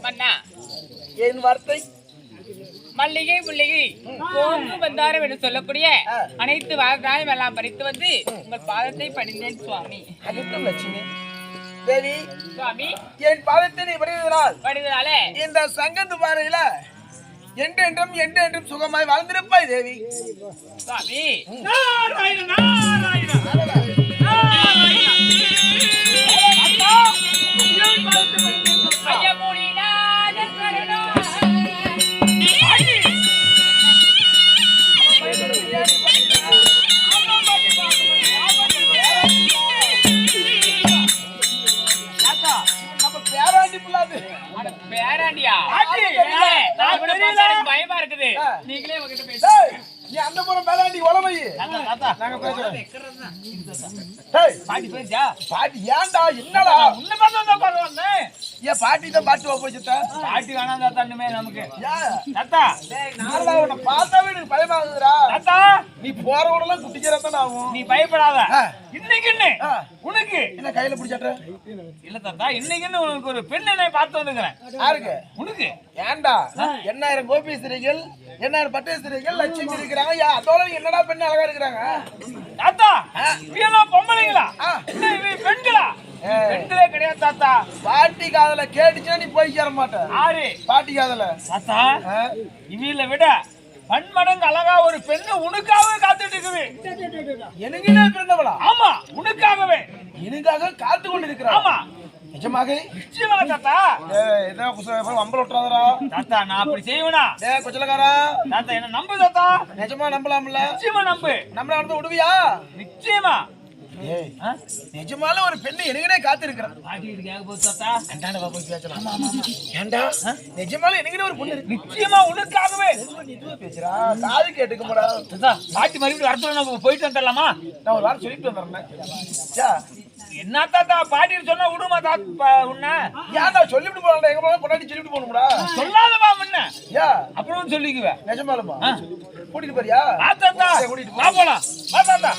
மன்னா என் வார்த்தை மல்லிகை முல்லிகை கோங்கு வந்தாரம் என்று சொல்லக்கூடிய அனைத்து வாழையும் எல்லாம் பறித்து வந்து உங்கள் பாதத்தை பணிந்தேன் சுவாமி. அதுக்கு லட்சுமி தேவி சுவாமி என் பாதத்தை நீ பணிதனால இந்த சங்கத்து பாறையில என்றென்றும் சுகமாய் வாழ்ந்திருப்பாய் தேவி. சுவாமி பயமா இருக்குது. நீங்களே நீ அந்த புறம் பேராண்டி உளமை நாங்க பேசுறோம். பாட்டி பேசா பாட்டி ஏன்டா என்னடா உன்ன பார்த்தா ஏன் பாட்டி தான் பாட்டு போச்சுட்ட பாட்டி வேணாம் தாத்தானுமே நமக்கு தாத்தா நாளா உன்னை பார்த்தாவே எனக்கு பயமாகுதுடா தாத்தா. நீ போற உடலாம் குட்டிக்கிறதான் ஆகும். நீ பயப்படாத. இன்னைக்கு உனக்கு என்ன கையில பிடிச்சட்ட இல்ல தாத்தா. இன்னைக்கு உனக்கு ஒரு பெண் என்னை பார்த்து வந்துக்கிறேன். யாருக்கு? உனக்கு. ஏன்டா 8000 கோபீஸ்வரிகள் 8000 பட்டேஸ்வரிகள் லட்சுமி இருக்கிறாங்க. அதோட என்னடா பெண் அழகா இருக்கிறாங்க தாத்தா. இதெல்லாம் பொம்பளைங்களா பெண்களா? பெண்களே கிடையாது தாத்தா. பாட்டி காதல கேட்டுச்சுன்னா நீ போய் சேர மாட்ட. ஆறு பாட்டி காதல தாத்தா இவில விட பன்மடங்கு அழகா ஒரு பெண்ணு உனக்காகவே காத்துட்டு இருக்குது. எனக்கு பிறந்தவளா? ஆமா உனக்காகவே எனக்காக காத்து கொண்டு இருக்கிறான். ஆமா நிஜமாக நிச்சயமா தாத்தா. ஏதோ வம்பல் விட்டுறாதடா தாத்தா. நான் அப்படி செய்வேனா? கொச்சலக்காரா தாத்தா என்ன நம்பு தாத்தா. நிஜமா நம்பலாம்ல? நிச்சயமா நம்பு. நம்மள வந்து விடுவியா? நிச்சயமா. நிஜமால ஒரு பெண்ணு எனக்கே காத்து இருக்கிறான். நிஜமால எனக்கு ஒரு பொண்ணு நிச்சயமா உனக்காகவே பேசுறா. காது கேட்டுக்க மாடா பாட்டி மறுபடியும் வரத்துல போயிட்டு வந்துடலாமா? நான் ஒரு வாரம் சொல்லிட்டு வந்துடுறேன். என்ன தாத்தா பாட்டி சொன்னா விடுமா தாத்தா? உன்ன ஏன்டா சொல்லிட்டு போறா? எங்க போனா பொண்டாட்டி சொல்லிட்டு போகணும்டா. சொல்லாதமா முன்ன யா அப்புறம் சொல்லிக்குவேன். நிஜமாலுமா கூட்டிட்டு போறியா? தாத்தா கூட்டிட்டு வா போலாம். வா தாத்தா.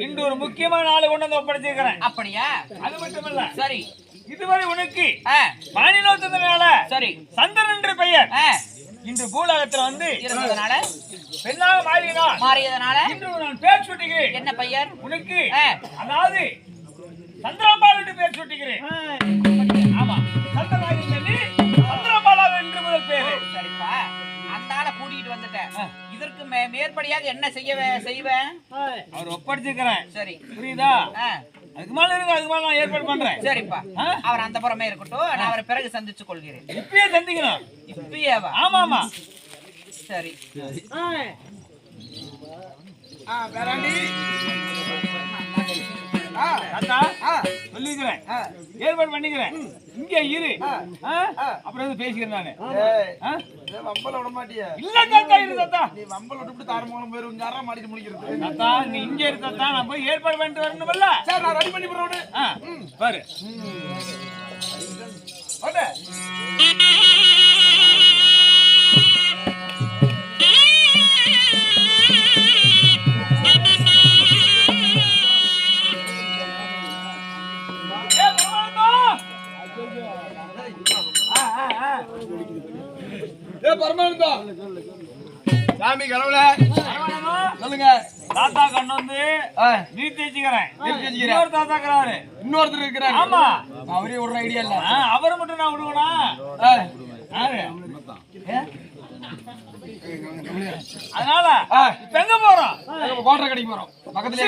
இன்று ஒரு முக்கியமான நாள் கொண்டு வந்து ஒப்படைச்சிருக்கிறேன். அப்படியா? அது மட்டுமல்ல சரி இதுவரை உனக்கு பாணினோத்தனால சரி சந்திரன் என்ற பெயர் இன்று பூலகத்துல வந்து இருந்ததனால பெண்ணாக மாறியதனால இன்று நான் பேர் சுட்டுகிறேன். என்ன பெயர் உனக்கு? அதாவது சந்திரபாலா என்று பேர் சுட்டுகிறேன். ஆமா சந்திரபாலா சந்திரபாலா என்று முதல் பேரு. சரிப்பா அந்த ஆளை கூட்டிட்டு வந்துட்டேன். இதற்கு மேற்படியாக என்ன செய்வேன்? அவர் ஒப்படைச்சிருக்கிறேன். சரி புரியுதா? அதுக்கு மேல இருக்கு. அதுக்கு மேல நான் ஏற்பாடு பண்றேன். சரிப்பா அவர் அந்த புறமே இருக்கட்டும். நான் அவரை பிறகு சந்திச்சு கொள்கிறேன். இப்பயே சந்திக்கணும். இப்பயேவா? ஆமா ஆமா சரி. பேராண்டி சொல்லிக்கிறேன். ஏற்பாடு பண்ணிக்கிறேன். இங்க இரு. அப்புறம் பேசிக்கிறேன் நானு. வம்பல விட மாட்டியா? இல்ல தாத்தா இரு தாத்தா. நீ வம்பல விட்டு தாரமங்கலம் போய் உங்க யாரா மாடிட்டு முடிக்கிறது தாத்தா. நீ இங்க இரு தாத்தா. நான் போய் ஏற்பாடு பண்ணிட்டு வரணும்ல. சரி நான் ரெடி பண்ணி போறேன். பாரு ஓடே. சாமி கடவுள சொல்லுங்க. தாத்தா கண்ணு வந்து நீர் தேய்ச்சிக்கிறேன். இன்னொரு தாத்தா இருக்கிறாரு. இன்னொருத்தர் இருக்கிறாரு. ஆமா அவரே ஒரு ஐடியா இல்ல. அவரை மட்டும் நான் விடுவேனா? அதனால இப்ப எங்க போறோம்? கோட்டை கடைக்கு போறோம். பக்கத்துல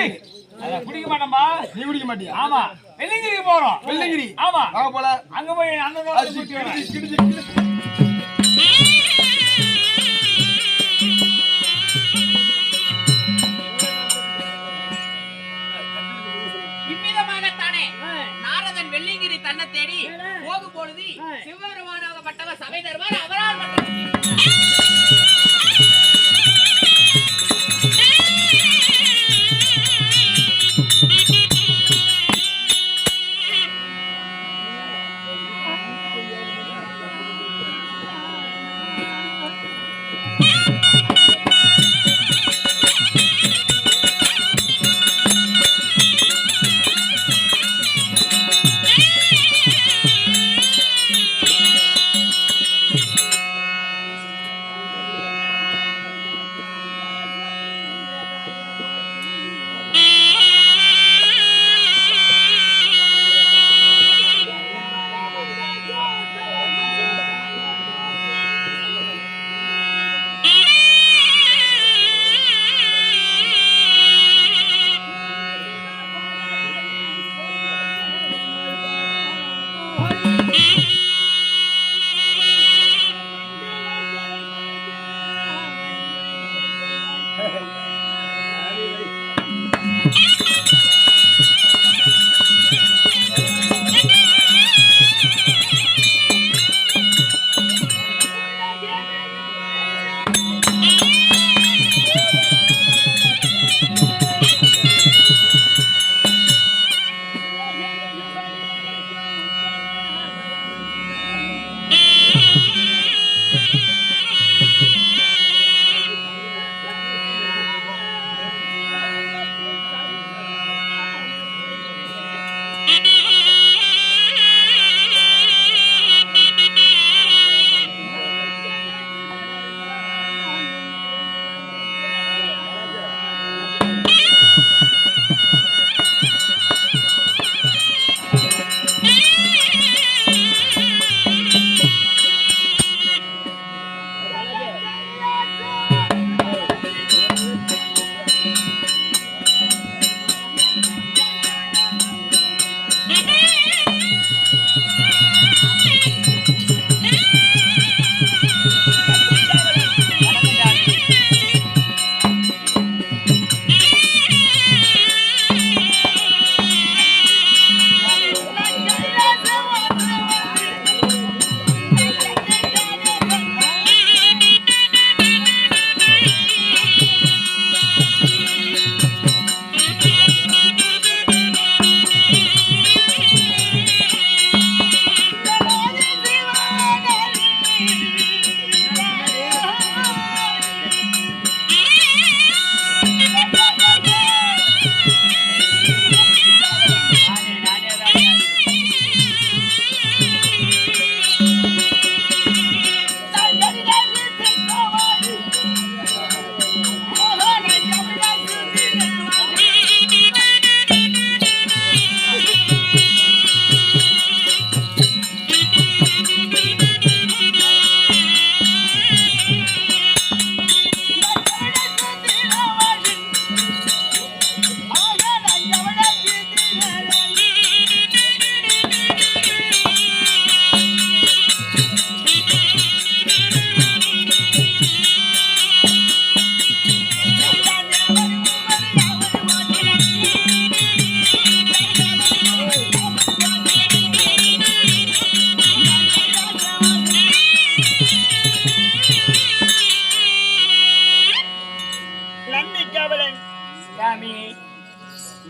குடிக்க மாட்டோம்பா. நீ குடிக்க மாட்டியா? ஆமா வெள்ளிங்கிரிக்கு போறோம். வெள்ளிங்கிரி ஆமா அங்க போல. அங்க போய் அந்த இவ்விதமாகத்தானே நாரதன் வெள்ளிங்கிரி தன்னை தேடி போகும் பொழுது சிவபெருமானாகப்பட்டவர் சபை தருவார். அவரால் மட்டும்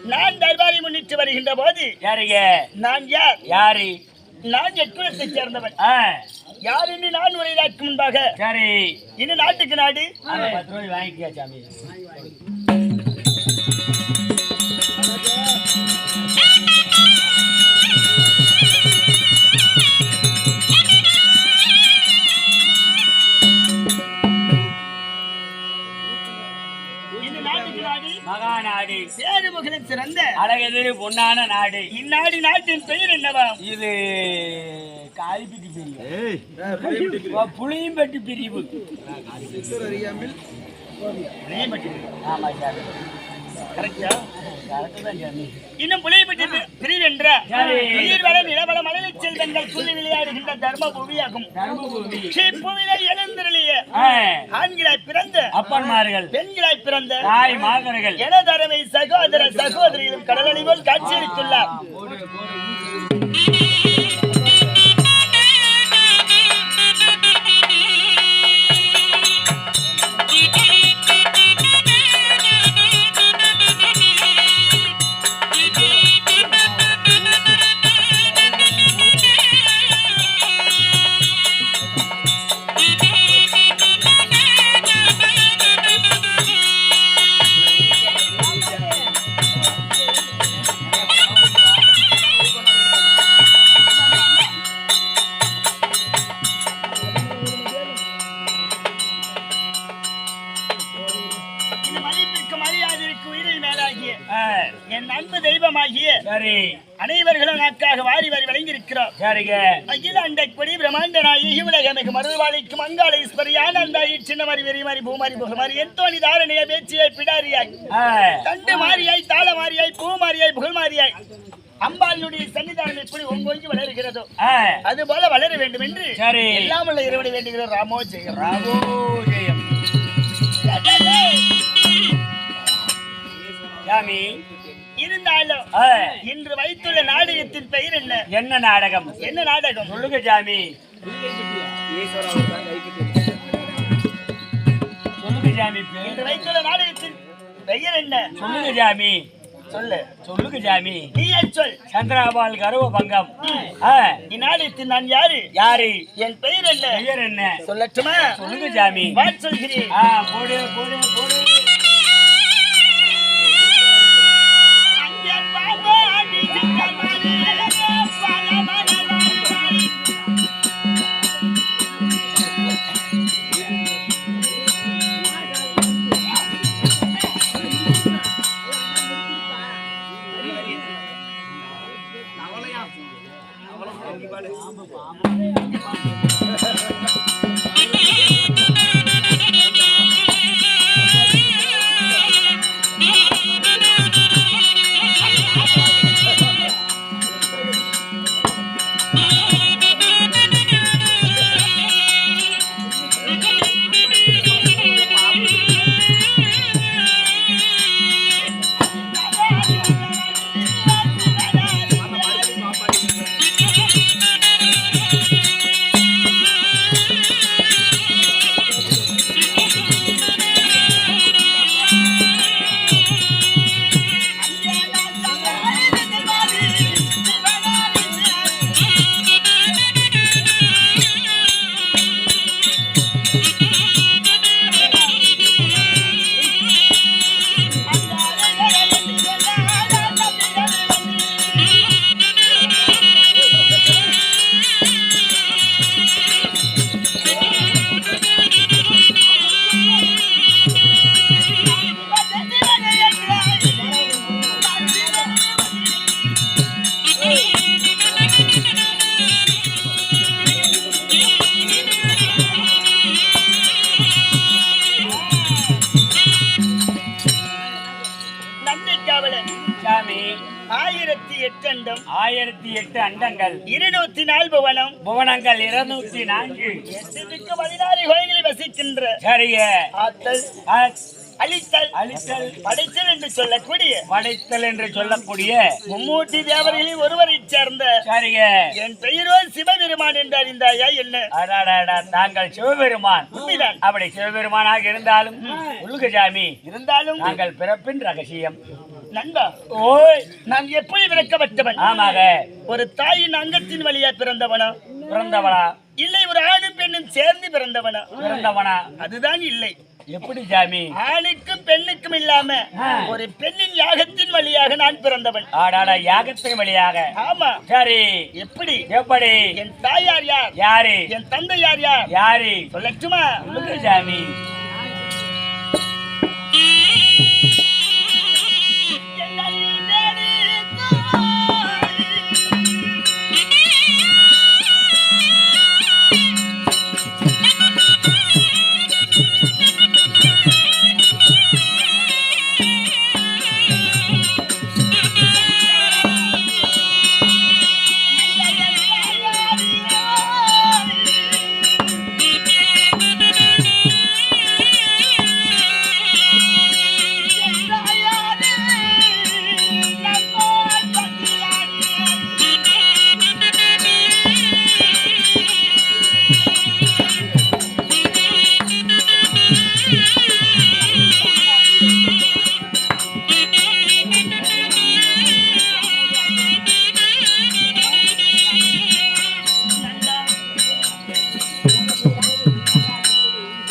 நான் தர்பாரை முன்னிட்டு வருகின்ற போது யாருங்க நான் யார்? யாரு? நான் எக்குலத்தை சேர்ந்தவன். ஆ, யார் என்று நான் உரையாற்றும் முன்பாக சரி இந்த நாட்டுக்கு நாடு அந்த 10 ரூபாய் வாங்கிக்க சாமி. இந்த நாட்டுக்கு நாடு மகாநாடு, சேருமுகலில் சிறந்த அழகெதிரு பொன்னான நாடு. இந்நாடு நாட்டின் பெயர் என்னவா? இது காலிப்பட்டி பிரிவு, புளியம்பட்டி பிரிவு. ஆமா சாமி, கரெக்டா? கரெக்டு தான் சாமி. இன்னும் புலியப்பட்டி பிரிவு என்ற சரி. நீர் வள நிலவள மழலை செல்வங்கள் துள்ளி விளையாடுகின்ற தர்ம புவியாகும். தர்மபுரி. புவிலை எழுந்திரளிய ஆ, ஆண்களாய் பிறந்த அப்பன்மார்கள், பெண்களாய் பிறந்த தாய் மாதர்கள், எனதரவை சகோதர சகோதரிகளும் கடலடிவோல் காட்சியளித்துள்ளார். இந்த மதிப்பிற்கு மரியாதைக்கு உயிரை மேலாகிய ஆ, என் அன்பு தெய்வமாகிய சரி அனைவர்களும் நாட்காக வாரி வாரி வழங்கியிருக்கிறோம். சரிங்க. அகில அண்டைப்படி பிரம்மாண்ட நாயகி உலகமிகு மருள்வாளிக்கும் அங்காளீஸ்வரி ஆனந்தாயி சின்னமரி வெறிமாரி பூமாரி புகமாரி எந்தோணி தாரணைய பேச்சியை பிடாரியாய் ஆ, தண்டு மாரியாய் தாள மாரியாய் பூ மாரியாய் புகழ் மாரியாய் அம்பாளுடைய சன்னிதானம் எப்படி ஒங்கோங்கி வளர்கிறதோ ஆ, அது போல வளர வேண்டும் என்று சரி. எல்லாம் உள்ள இறைவனை வேண்டுகிறோம். ராமோ ஜெயம். ராமோ ஜெயம். சாமி, இருந்தாலும் ஆ, இன்று வைத்துள்ள நாடகத்தின் பெயர் என்ன? என்ன நாடகம்? என்ன நாடகம்? சொல்லுங்க சாமி. சொல்லுங்க சாமி. இன்று வைத்துள்ள நாடகத்தின் பெயர் என்ன? சொல்லுங்க சாமி. சொல்லு. சொல்லுங்க சாமி. நீயே சொல். சந்திராபால் கருவ பங்கம். ஆ, இந்நாடகத்தில் நான் யாரு? யாரு? என் பெயர் என்ன? பெயர் என்ன? சொல்லட்டுமா? சொல்லுங்க சாமி. வாட் சொல்கிறேன்? ஆ, போடு போடு போடு. அங்கே பாபா நீ சித்தமாரி பரமனவாரி. சாமி, 1008 அண்டம், 1008 அண்டங்கள், 204 புவனம், புவனங்கள் 204, 8 16 கோயில்களில் வசிக்கின்ற சரிங்க. ஆத்தல், அழித்தல், அழித்தல், படைத்தல் என்று சொல்லக்கூடிய படைத்தல் என்று சொல்லக்கூடிய மும்மூர்த்தி தேவர்களில் ஒருவரை சேர்ந்த சரிங்க. என் பெயரோ சிவபெருமான் என்று அறிந்தாயா என்ன? அடாடாடா, தாங்கள் சிவபெருமான். உண்மைதான். அப்படி சிவபெருமானாக இருந்தாலும் உள்ளுக சாமி, இருந்தாலும் நாங்கள் பிறப்பின் ரகசியம். நண்பா, ஓய் நான் எப்படி விளக்கப்பட்டவன்? ஆமாக ஒரு தாயின் அங்கத்தின் வழியா பிறந்தவனா, பிறந்தவனா இல்லை ஒரு ஆணும் பெண்ணும் சேர்ந்து பிறந்தவனா? பிறந்தவனா அதுதான் இல்லை. எப்படி சாமி? ஆணுக்கும் பெண்ணுக்கும் இல்லாம ஒரு பெண்ணின் யாகத்தின் வழியாக நான் பிறந்தவன். ஆடாடா யாகத்தின் வழியாக. ஆமா. சரி, எப்படி? எப்படி? என் தாயார் யார்? யாரு? என் தந்தை யார்? யார்? யாரு? சொல்லட்டுமா? சொல்லுங்க சாமி.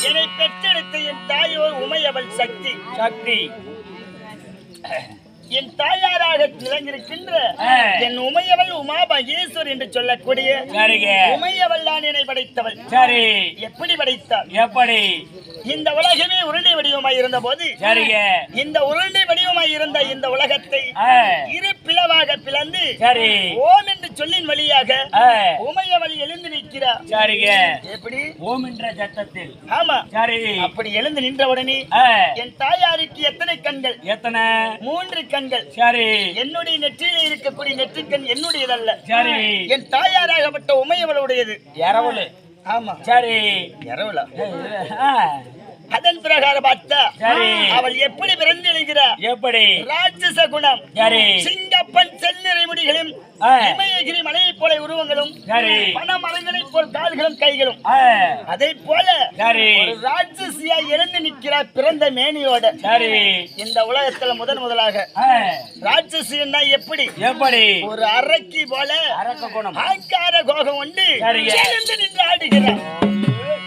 என்னை பெற்றெடுத்த என் தாயோ உமையவள் சக்தி. சக்தி. என் தாயாராக விளங்கியிருக்கின்ற என் உமையவள் உமா மகேஸ்வர் என்று சொல்லக்கூடிய சரிங்க. உமையவள் தான் என்னை படைத்தவள். சரி. எப்படி படைத்தாள்? எப்படி? இந்த உலகமே உருண்டை வடிவமாய் இருந்த போது, சரிங்க. இந்த உருண்டை வடிவமாய் இருந்த இந்த உலகத்தை இரு பிளவாக பிளந்து, சரி. ஓம் என்று சொல்லின் வழியாக ஆ. உமையவள் எழுந்து நிற்கிறார். சரிங்க. எப்படி? ஓம் என்ற சத்தத்தில். ஆமா. சரி. அப்படி எழுந்து நின்றவுடனே என் தாயாருக்கு எத்தனை கண்கள்? எத்தனை? 3 கண்கள். சரி. என்னுடைய நெற்றியிலே இருக்கக்கூடிய நெற்றிக்கண் என்னுடையதல்ல. சரி. என் தாயாராகப்பட்ட உமையவளுடையது. இரவலு. ஆமா. சரி. இரவலா? ஆ. அதன் பிரகாரம் பார்த்தா சரி. அவள் எப்படி பிறந்து எழுகிறார்? எப்படி? ராட்சச குணம். சரி. சிங்கப்பன் செந்நிறை முடிகளும், இமயகிரி மலையை போல உருவங்களும், சரி. பனமரங்களை போல் கால்களும் கைகளும், அதை போல சரி. ஒரு ராட்சசியா எழுந்து நிற்கிறார் பிறந்த மேனியோட. சரி. இந்த உலகத்துல முதலாக ராட்சசின்னா எப்படி? எப்படி? ஒரு அரக்கி போல அரக்க குணம், ஆங்கார கோகம் உண்டு சரிங்க. எழுந்து நின்று ஆடுகிறார்.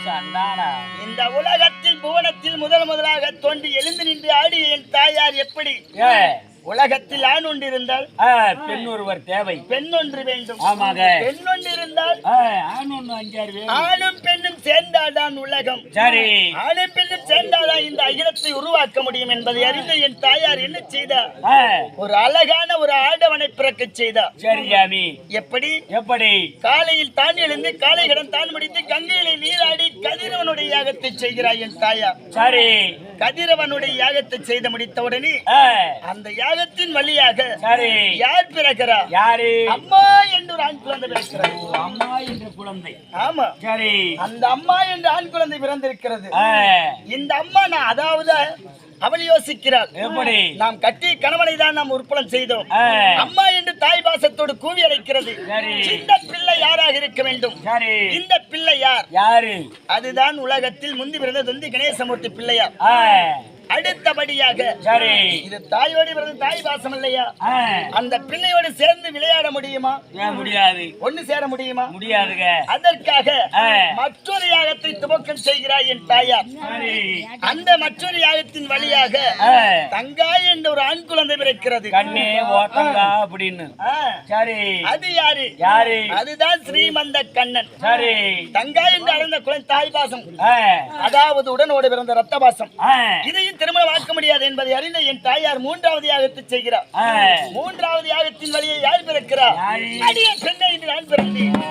சண்டானா. இந்த உலகத்தில் புவனத்தில் முதலாக தோன்றி எழுந்து நின்று ஆடிய என் தாயார் எப்படி? உலகத்தில் ஆண் ஒன்று இருந்தால் பெண் ஒருவர் தேவை, பெண் ஒன்று வேண்டும். ஆமாங்க. பெண் ஒன்று இருந்தால் ஆண் ஒன்று 5-6 வேணும். ஆணும் பெண்ணும் சேர்ந்தால்தான் உலகம். சரி. ஆணும் பெண்ணும் சேர்ந்தால்தான் இந்த அகிலத்தை உருவாக்க முடியும் என்பதை அறிந்த என் தாயார் என்ன செய்தார்? ஒரு அழகான ஒரு ஆடவனை பிறக்க செய்தார். சரி சாமி. எப்படி? எப்படி? காலையில் தான் எழுந்து காலை கடன் தான் முடித்து கங்கையிலே நீராடி கதிரவனுடைய யாகத்தை செய்கிறார் என் தாயார். சரி. கதிரவனுடைய யாகத்தை செய்து முடித்தவுடனே அந்த யாகத்தின் வழியாக சரி. யார் பிறக்கிறார்? யாரு? அம்மா என்று ஒரு ஆண் குழந்தை பிறக்கிறார். அம்மா என்ற குழந்தை. ஆமா. சரி. அந்த அம்மா என்ற ஆண் குழந்தை பிறந்திருக்கிறது. இந்த அம்மா நான் அதாவது அவள் யோசிக்கிறாள், எப்படி? நாம் கட்டிய கணவனை தான் நாம் உற்பலம் செய்தோம். அம்மா என்று தாய் பாசத்தோடு கூவி அழைக்கிறது. இந்த பிள்ளை யாராக இருக்க வேண்டும்? சரி. இந்த பிள்ளை யார்? யாரு? அதுதான் உலகத்தில் முந்தி பிறந்த தொந்தி கணேசமூர்த்தி பிள்ளையார். அடுத்தபடியாக சரி. இது தாயோடு பிறந்த தாய் பாசம் இல்லையா? அந்த பிள்ளையோடு சேர்ந்து விளையாட முடியுமா? முடியாது. ஒண்ணு சேர முடியுமா? முடியாதுங்க. அதற்காக மற்றொரு யாகத்தை துவக்கம் செய்கிறாய் என் தாயார். அந்த மற்றொரு யாகத்தின் வழியாக தங்காய் என்ற ஒரு ஆண் குழந்தை பிறக்கிறது. கண்ணே ஓட்டங்கா அப்படின்னு. சரி. அது யாரு? யாரு? அதுதான் ஸ்ரீமந்த கண்ணன். சரி. தங்காய் என்று அழைந்த குழந்தை தாய் பாசம், அதாவது உடனோடு பிறந்த ரத்த பாசம். இதையும் திருமணம் ஆக்க முடியாது என்பதை அறிந்த என் தாயார் 3வது யாகத்தை செய்கிறார். 3வது யாகத்தின் வழியை யார் பிறக்கிறார்? அடிய பெண்ணை என்று நான் பிறந்தேன்.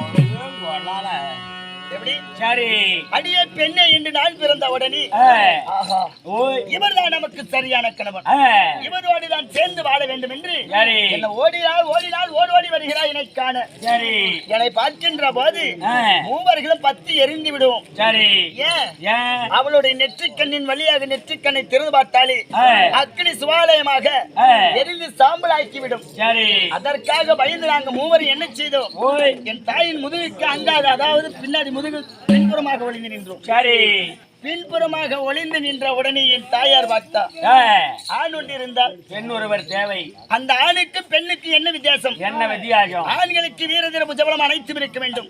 எப்படி? சரி. அடிய பெண்ணை என்று நான் பிறந்த உடனே இவர்தான் நமக்கு சரியான கணவன், இவரோடு நான் சேர்ந்து வாழ வேண்டும் என்று என்ன ஓடினால் ஓடி வருகிறாய் என்னை காண. சரி. என்னை பார்க்கின்ற போது மூவர்களும் பத்தி எரிந்து விடுவோம். சரி. ஏன்? அவளுடைய நெற்றிக்கண்ணின் வழியாக நெற்றிக்கண்ணை திறந்து பார்த்தாலே அக்னி சுவாலயமாக எரிந்து சாம்பலாக்கி விடும். சரி. அதற்காக பயந்து நாங்க மூவரும் என்ன செய்தோம்? என் தாயின் முதுகுக்கு அங்காத, அதாவது பின்னாடி முதுகு பின்புறமாக ஒளிந்து நின்றோம். சரி. பின்புறமாக ஒளிந்து நின்ற உடனே என் தாயார் பார்த்தா ஆண் ஒன்று இருந்தால் பெண் ஒருவர் தேவை. அந்த ஆணுக்கு பெண்ணுக்கு என்ன வித்தியாசம்? என்ன வித்தியாசம்? ஆண்களுக்கு வீரதீர புஜபலம் அனைத்தும் இருக்க வேண்டும்,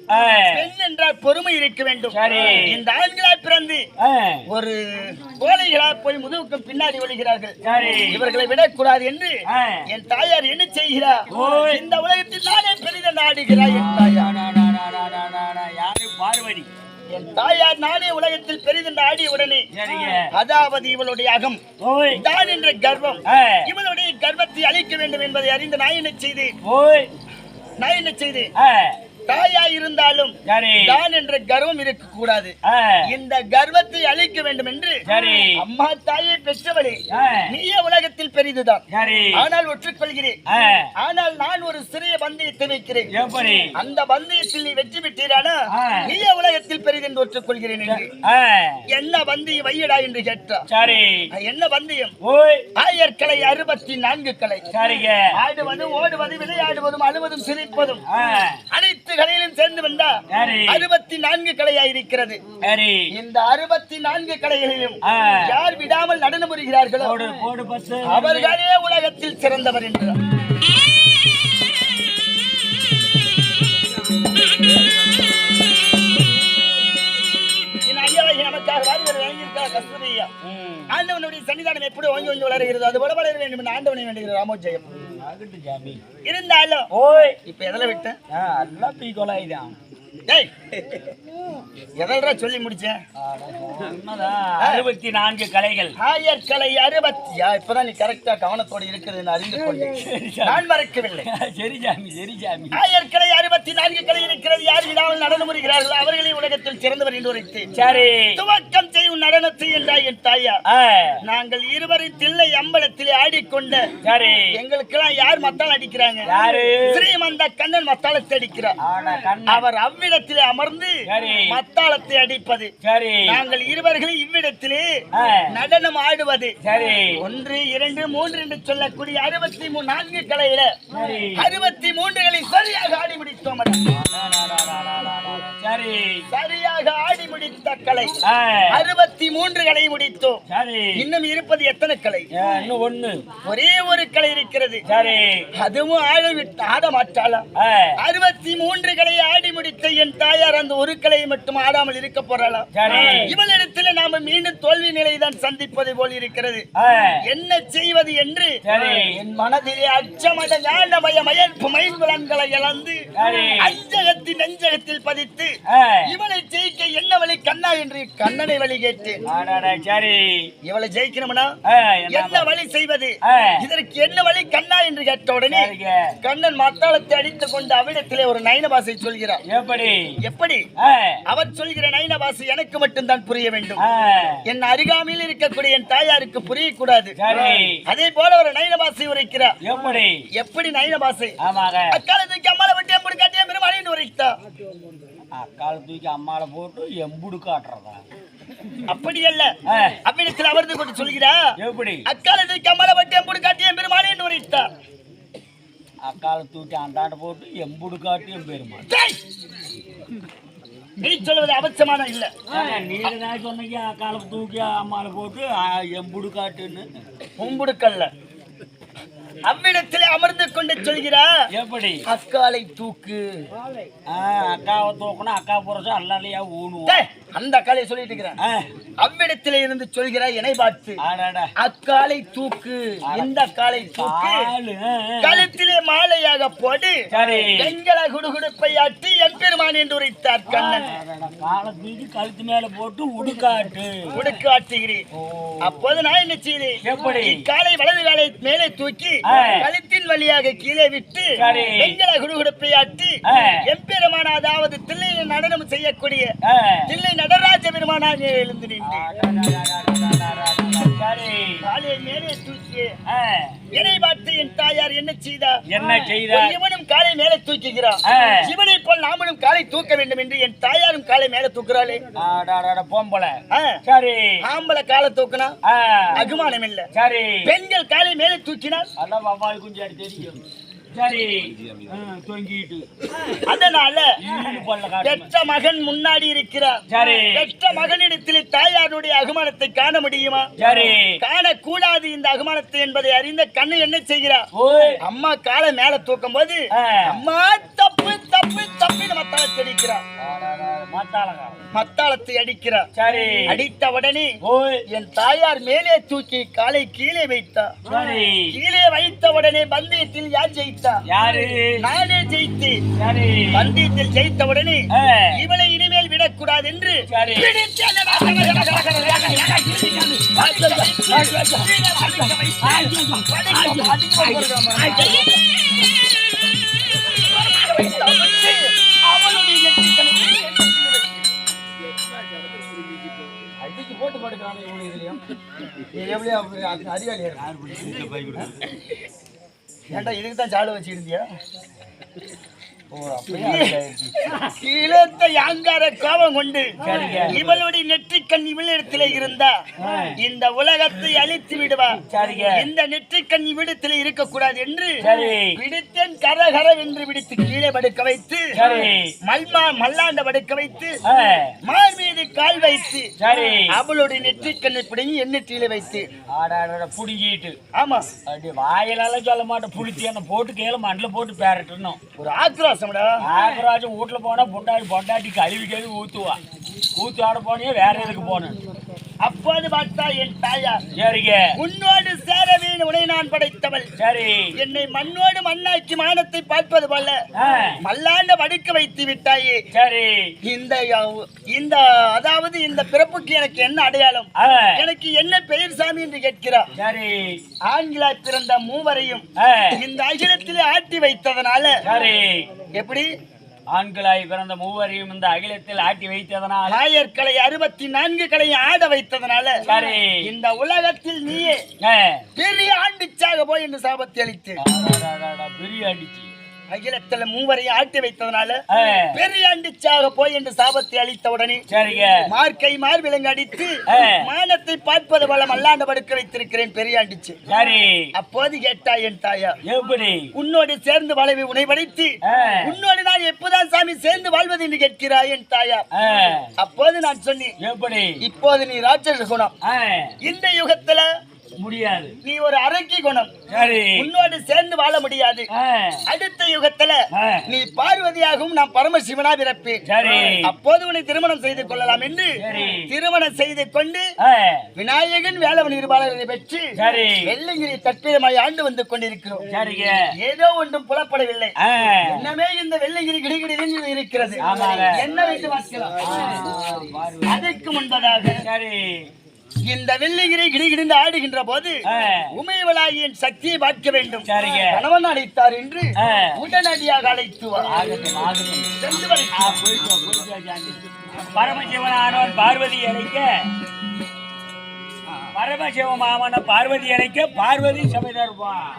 பெண் என்றால் பொறுமை இருக்க வேண்டும். சரி. இந்த ஆண்களாய் பிறந்து ஒரு கோழைகளா போய் முதுகுக்கும் பின்னாடி ஒழிகிறார்கள். இவர்களை விடக்கூடாது என்று என் தாயார் என்ன செய்கிறார்? இந்த உலகத்தில் நானே பெரித நாடுகிறாய் என் தாயார். யாரு? பார்வதி. என் தாயார் நானே உலகத்தில் பெரிதென்று ஆடிய உடனே, அதாவது இவளுடைய அகம் தான் என்ற கர்வம், இவளுடைய கர்வத்தை அழிக்க வேண்டும் என்பதை அறிந்து நான் என்ன செய்தேன்? தாயா இருந்தாலும் தான் என்ற கர்வம் இருக்க கூடாது. இந்த கர்வத்தை அழிக்க வேண்டும் என்று அம்மா தாயை பெற்றவளே, நீயே உலகத்தில் பெரிதுதான், ஆனால் ஒற்றுக்கொள்கிறேன். ஆனால் நான் ஒரு சிறிய பந்தயத்தை வைக்கிறேன். அந்த பந்தயத்தில் நீ வெற்றி பெற்றீரானா நீயே உலகத்தில் பெரிது என்று ஒற்றுக்கொள்கிறேன் என்று. என்ன பந்தயம் வையடா என்று கேட்டார். என்ன பந்தயம்? ஆயர்கலை 64 கலை. ஆடுவதும் ஓடுவதும் விளையாடுவதும் அழுவதும் சிரிப்பதும் அனைத்து கலையிலும் சேர்ந்து வந்தா 64 கலையாய் இருக்கிறது. இந்த 64 கலைகளிலும் யார் விடாமல் நடனம் புரிகிறார்களோ அவர்களே உலகத்தில் சிறந்தவர் என்றார். ஆண்டவனுடைய சன்னிதானம் எப்படி ஓங்கி ஓங்கி வளர்கிறது அது போல வளர வேண்டும் என்று ஆண்டவனை வேண்டுகிற ராமோஜயம். இருந்தாலும் இப்ப எதில் விட்டேன்? எதா சொல்லி முடிச்சேன்? 64 கலைகள். ஆயர்கலை 60. இப்பதான் நீ கரெக்டா கவனத்தோடு இருக்கிறது அறிந்து கொண்டேன், நான் மறக்கவில்லை. சரி சாமி, சரி சாமி. ஆயர்கலை 64 கலை இருக்கிறது. யார் விடாமல் நடனம் புரிகிறார்களோ அவர்களே உலகத்தில் சிறந்தவர் என்று உரைத்தேன். சரி. துவக்கம் செய்யும் நடனத்தை என்றாய் என் தாயா. நாங்கள் இருவரின் தில்லை அம்பலத்திலே ஆடிக்கொண்ட எங்களுக்கெல்லாம் யார் மத்தால் அடிக்கிறாங்க? ஸ்ரீமந்த கண்ணன் மத்தாளத்தை அடிக்கிறார். அவர் அவ்விடத்திலே அமர்ந்து மத்தாளத்தை அடிப்பது, நாங்கள் இருவர்களும் இவ்விடத்திலே நடனம் ஆடுவது. 1 2 3 என்று சொல்லக்கூடிய 64 கலையில 63 சரியாக ஆடி முடித்தோம். சரியாக ஆடி முடித்த கலை 63 கலை முடித்தோம். இன்னும் இருப்பது எத்தனை கலை? ஒரே ஒரு கலை இருக்கிறது. அதுவும் ஆட மாட்டாளா? 63 கலை ஆடி முடித்த என் தாயார் அந்த ஒரு கலையை மட்டும் ஆடாமல் இருக்க போறாளா? இவளிடத்தில் நாம மீண்டும் தோல்வி நிலைதான் சந்திப்பது போல் இருக்கிறது. என்ன செய்வது என்று என் மனதிலே அச்சமட ஞானமய மயற்பு மைன்புலன்களை இழந்து அஞ்சகத்தின் நெஞ்சகத்தில் பதித்து இவளை ஜெயிக்க என்ன வழி கண்ணா என்று கண்ணனை வழி கேட்டேன். இவளை ஜெயிக்கணும்னா என்ன வழி செய்வது, இதற்கு என்ன வழி கண்ணா என்று கேட்ட உடனே கண்ணன் மத்தாளத்தை அடித்துக் கொண்டு அவ்விடத்திலே ஒரு நயன பாசை சொல்கிறார். எப்படி அவர் சொல்கிற நயன பாசை எனக்கு மட்டும்தான் புரிய வேண்டும், என் அருகாமையில் இருக்கக்கூடிய என் தாயாருக்கு புரியக்கூடாது. அதே போல ஒரு நயன பாசை உரைக்கிறார். எப்படி நயன பாசை? அக்காலத்துக்கு அம்மாளை விட்டு எம்புடு காட்டிய பெருமாள் உரைத்தா. அக்காலத்துக்கு அம்மாளை போட்டு எம்புடு காட்டுறதா? அப்படி அல்ல, அவ்விடத்தில் அமர்ந்து கொண்டு சொல்கிறார். அக்காலத்துக்கு அம்மாளை விட்டு எம்புடு காட்டிய பெருமாள் என்று உரைத்தா. அக்கால தூக்கி அந்தாண்ட போட்டு எம்புடு காட்டி எம்பெருமாள். நீ சொல்வது அவசியமான இல்ல. நீங்க தான் சொன்னீங்க அக்கால தூக்கி அம்மால போட்டு எம்புடு காட்டுன்னு. உம்புடுக்கல்ல, அவ்விடத்திலே அமர்ந்து கொண்டு சொல்கிறார். எப்படி? அக்காலை தூக்கு. அக்காவை தூக்கணும், அக்கா புரசா அல்லையா ஊனும். அந்த அக்காலை சொல்லிட்டு இருக்கிறேன். அவ்விடத்திலே இருந்து சொல்கிறார் என்னை பார்த்து, அக்காலை தூக்கு, இந்த காலை தூக்கு, கழுத்திலே மாலையாக போடு, எங்கள குடுகுடுப்பை அட்டி என் பெருமான் என்று உரைத்தார் கண்ணன். காலை தூக்கி கழுத்து மேல போட்டு உடுக்காட்டு உடுக்காட்டுகிறேன். அப்போது நான் என்ன செய்தேன்? எப்படி? காலை வலது காலை மேலே தூக்கி கழுத்தின் வழியாக கீழே விட்டு எங்கள குடுகுடுப்பை அட்டி எம்பெருமான, அதாவது தில்லையில் நடனம் செய்யக்கூடிய தில்லை நடராஜ பெருமானாக எழுந்து நின்றேன். மேலே தூக்கி என்னை பார்த்து என் தாயார் என்ன செய்தார்? இவனும் காலை மேலே தூக்குகிறான், இவனை போல் நாமளும் காலை தூக்க வேண்டும் என்று என் தாயாரும் காலை மேலே தூக்குறாளே. பொம்பளை ஆம்பளை காலை தூக்கினா அகுமானம் இல்ல. பெண்கள் காலை மேலே தூக்கினால் வவ்வால் குஞ்சு தெரியும். சரி தொங்கிட்டு அதனால ஈடு பல்ல காட்டு பெற்ற மகன் முன்னாடி இருக்கிறார். சரி பெற்ற மகனிடத்தில் தாயாருடைய அகுமானத்தை காண முடியுமா? சரி காணக்கூடாது இந்த அகுமானத்தை என்பதை அறிந்த கண்ணு என்ன செய்கிறார்? ஓய் அம்மா காலை மேல தூக்கும் போது அம்மா தப்பு தப்பு தப்புன்னு மத்தாளத்தை அடிக்கிறார். மத்தாளத்தை அடிக்கிறார். சரி அடித்த உடனே ஓய் என் தாயார் மேலே தூக்கி காலை கீழே வைத்தார். சரி கீழே வைத்த உடனே பந்தயத்தில் யார் ஜெயித்தா? யாரு நானே ஜெயித்தேன். சரி பந்தயத்தில் ஜெயித்த உடனே இவளை இனிமேல் விடக்கூடாது என்று சரி அடிச்சு போட்டு படுக்கிறாங்க இவனு இதுலயும். இது எப்படியா அறிவாளி ஏன்டா இதுக்கு தான் சாலை வச்சு இருந்தியா? கோபம் கொண்டு இவளுடைய நெற்றிக்கண் இவளிடத்திலே இருந்தா இந்த உலகத்தை அழித்து விடுவா. இந்த நெற்றிக்கண் இவ்விடத்திலே இருக்கக்கூடாது என்று விடுத்தேன். கரகர என்று விடுத்து கீழே படுக்க வைத்து மல்லாண்ட படுக்க வைத்து மார் மீது கால் வைத்து அவளுடைய நெற்றிக்கண்ணை பிடிங்கி என் நெற்றியில வைத்து புடிங்கிட்டு ஆமா அப்படி வாயிலால சொல்ல மாட்டேன் புளிச்சி என்ன போட்டு கேள மண்ணில போட்டு பேரட்டணும். ஒரு ஆக்ரோஷம் ஆக்ராஜம் வீட்டுல போனா பொண்டாட்டி கழுவி ஊத்துவா. ஊத்து ஆட போனே வேற எதுக்கு போனேன். அப்போது பார்த்தா என் தாயார் சரிங்க உன்னோடு சேரவே உன்னை நான் படைத்தவள். சரி என்னை மண்ணோடு மண்ணாக்கி மானத்தை பார்ப்பது போல மல்லாண்ட வடுக்க வைத்து விட்டாயே. சரி இந்த அதாவது இந்த பிறப்புக்கு எனக்கு என்ன அடையாளம்? எனக்கு என்ன பெயர் சாமி என்று கேட்கிறார். சரி ஆண்களாய் பிறந்த மூவரையும் இந்த அகிலத்திலே ஆட்டி வைத்ததனால சரி எப்படி ஆண்களாய் பிறந்த மூவரையும் இந்த அகிலத்தில் ஆட்டி வைத்ததனால் ஆயர்களை 64 கலை ஆட வைத்ததனால சரி இந்த உலகத்தில் நீயே பெரிய ஆண்டிச்சாக போய் என்று சாபத்தை அளித்து பெரிய அடிச்சு அகிலத்துல மூவரையும் ஆட்டி வைத்ததனால பெரிய ஆண்டிச்சாக போய் என்று சாபத்தை அளித்த உடனே சரிங்க மார்க்கை மார்பிலங்கு அடித்து மானத்தை பார்ப்பது போல மல்லாண்ட படுக்க வைத்திருக்கிறேன் பெரிய ஆண்டிச்சு. சரி அப்போது கேட்டா என் தாயா எப்படி உன்னோடு சேர்ந்து வாழவை உனை படைத்து உன்னோடு நான் எப்போதான் சாமி சேர்ந்து வாழ்வது என்று கேட்கிறாய் என் தாயா. அப்போது நான் சொன்னேன் எப்படி இப்போது நீ ராட்சச குணம், இந்த யுகத்துல முடியாது, நீ ஒரு அரக்கி குணம், சரி உன்னோடு சேர்ந்து வாழ முடியாது. அடுத்த யுகத்துல நீ பார்வதியாகவும் நான் பரமசிவனா பிறப்பேன். சரி அப்போது உன்னை திருமணம் செய்து கொள்ளலாம் என்று திருமணம் செய்து கொண்டு விநாயகன் வேலவன் இருபாலரை பெற்று வெள்ளைங்கிரி தற்பிதமாய் ஆண்டு வந்து கொண்டிருக்கிறோம். சரிங்க ஏதோ ஒன்றும் புலப்படவில்லை. என்னமே இந்த வெள்ளைங்கிரி கிடிகிடி இருக்கிறது, என்ன வைத்து வாசிக்கலாம். அதற்கு முன்பதாக சரி இந்த வெள்ளிகிரி கிடிகிடிந்து ஆடுகின்ற போது உமையவளாகிய சக்தியை பார்க்க வேண்டும். கணவன் அழைத்தார் என்று உடனடியாக அழைத்துவார். பரமசிவனானவன் பார்வதி அழைக்க, பரமசிவ மாமன பார்வதி அழைக்க பார்வதி சபைதர்வான்.